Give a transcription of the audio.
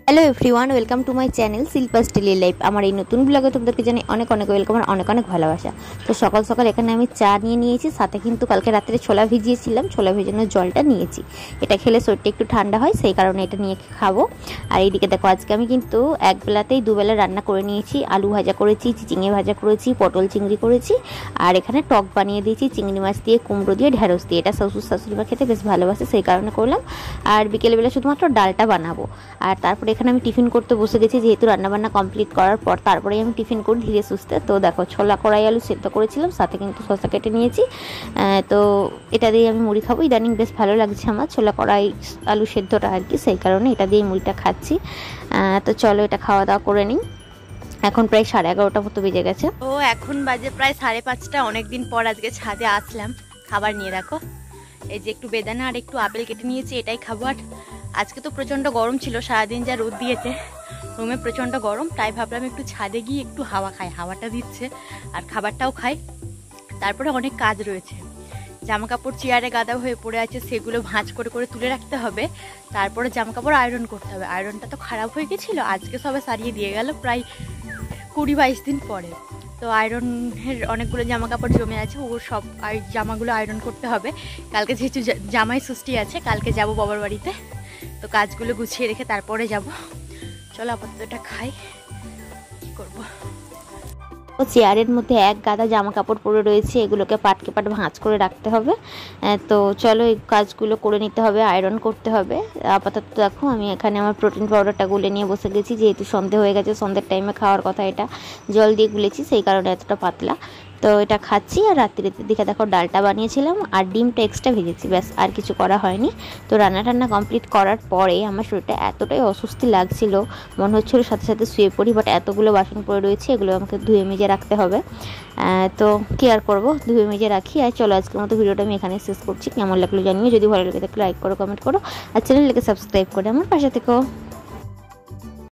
Hello everyone, welcome to my channel Shilpa's daily life. আমার এই নতুন ব্লগে তোমাদেরকে জানাই অনেক অনেক ওয়েলকাম আর অনেক অনেক ভালোবাসা। তো সকাল সকাল এখানে আমি চা নিয়ে নিয়েছি, সাথে কিন্তু কালকে রাত্রে ছোলা ভিজিয়েছিলাম, ছোলা ভেজানোর জলটা নিয়েছি। এটা খেলে শরীরটা একটু ঠান্ডা হয়, সেই কারণে এটা নিয়ে খাবো। আর এইদিকে দেখো, আজকে আমি কিন্তু এক বেলাতেই দুবেলা রান্না করে নিয়েছি। আলু ভাজা করেছি, চিচিঙে ভাজা করেছি, পটল চিংড়ি করেছি, আর এখানে টক বানিয়ে দিয়েছি চিংড়ি মাছ দিয়ে, কুমড়ো দিয়ে, ঢেঁড়স দিয়ে। এটা শ্বশুর শাশুড়িমা খেতে বেশ ভালোবাসে, সেই কারণে করলাম। আর বিকেলবেলা শুধুমাত্র ডালটা বানাবো। আর তারপরে এখানে আমি টিফিন করতে বসে গেছি, যেহেতু রান্নাবান্না কমপ্লিট করার পর তারপরেই আমি টিফিন করি ধীরে সুস্থে। তো দেখো, ছোলা কড়াই আলু সেদ্ধ করেছিলাম, সাথে কিন্তু শসা কেটে নিয়েছি। তো এটা দিয়ে আমি মুড়ি খাবো। ইদানিং বেশ ভালো লাগছে আমার ছোলা কড়াই আলু সেদ্ধটা আর কি, সেই কারণে এটা দিয়ে মুড়িটা খাচ্ছি। তো চলো এটা খাওয়া দাওয়া করে নিই। এখন প্রায় 11:30 মতো বেজে গেছে। তো এখন বাজে প্রায় 5:30। অনেকদিন পর আজকে ছাদে আসলাম খাবার নিয়ে। দেখো, এই যে একটু বেদানা আর একটু আপেল কেটে নিয়েছি, এটাই খাবো। আর আজকে তো প্রচণ্ড গরম ছিল, সারাদিন যা রোদ দিয়েছে, রুমে প্রচণ্ড গরম, তাই ভাবলাম একটু ছাদে গিয়ে একটু হাওয়া খাই, হাওয়াটা দিচ্ছে আর খাবারটাও খাই। তারপরে অনেক কাজ রয়েছে, জামা কাপড় চেয়ারে গাদা হয়ে পড়ে আছে, সেগুলো ভাঁজ করে করে তুলে রাখতে হবে। তারপরে জামা কাপড় আয়রন করতে হবে, আয়রনটা তো খারাপ হয়ে গেছিলো, আজকে সবে সারিয়ে দিয়ে গেল প্রায় 20-22 দিন পরে। তো আয়রনের অনেকগুলো জামা কাপড় জমে আছে, ও সব জামাগুলো আয়রন করতে হবে। কালকে যেহেতু জামাই ষষ্ঠী আছে, কালকে যাব বাবার বাড়িতে, তো কাজগুলো গুছিয়ে রেখে তারপরে যাব। চলো আপাতত এটা খাই, কি করবো। ও চেয়ারের মধ্যে এক গাদা জামা কাপড় পরে রয়েছে, এগুলোকে পাটকে পাট ভাঁজ করে রাখতে হবে। তো চলো এই কাজগুলো করে নিতে হবে, আয়রন করতে হবে। আপাতত দেখো, আমি এখানে আমার প্রোটিন পাউডারটা গুলে নিয়ে বসে গেছি, যেহেতু সন্ধে হয়ে গেছে, সন্ধ্যের টাইমে খাওয়ার কথা, এটা জল দিয়ে গুলেছি, সেই কারণে এতটা পাতলা। তো এটা খাচ্ছি। আর রাত্রির দিকে দেখো, ডালটা বানিয়েছিলাম আর ডিমটা এক্সট্রা ভেজেছি, ব্যাস আর কিছু করা হয়নি। তো রান্না কমপ্লিট করার পরে আমার শরীরটা এতটাই অস্বস্তি লাগছিল, মনে হচ্ছিলো সাথে সাথে শুয়ে পড়ি, বাট এতগুলো বাসন পড়ে রয়েছে, এগুলো আমাকে ধুয়ে মেজে রাখতে হবে। তো কি আর করবো, ধুয়ে মেজে রাখি। আর চলো, আজকের মতো ভিডিওটা আমি এখানে শেষ করছি। কেমন লাগলো জানিও, যদি ভালো লাগে তাহলে লাইক করো, কমেন্ট করো, আর চ্যানেলটাকে সাবস্ক্রাইব করে আমার পাশে থেকো।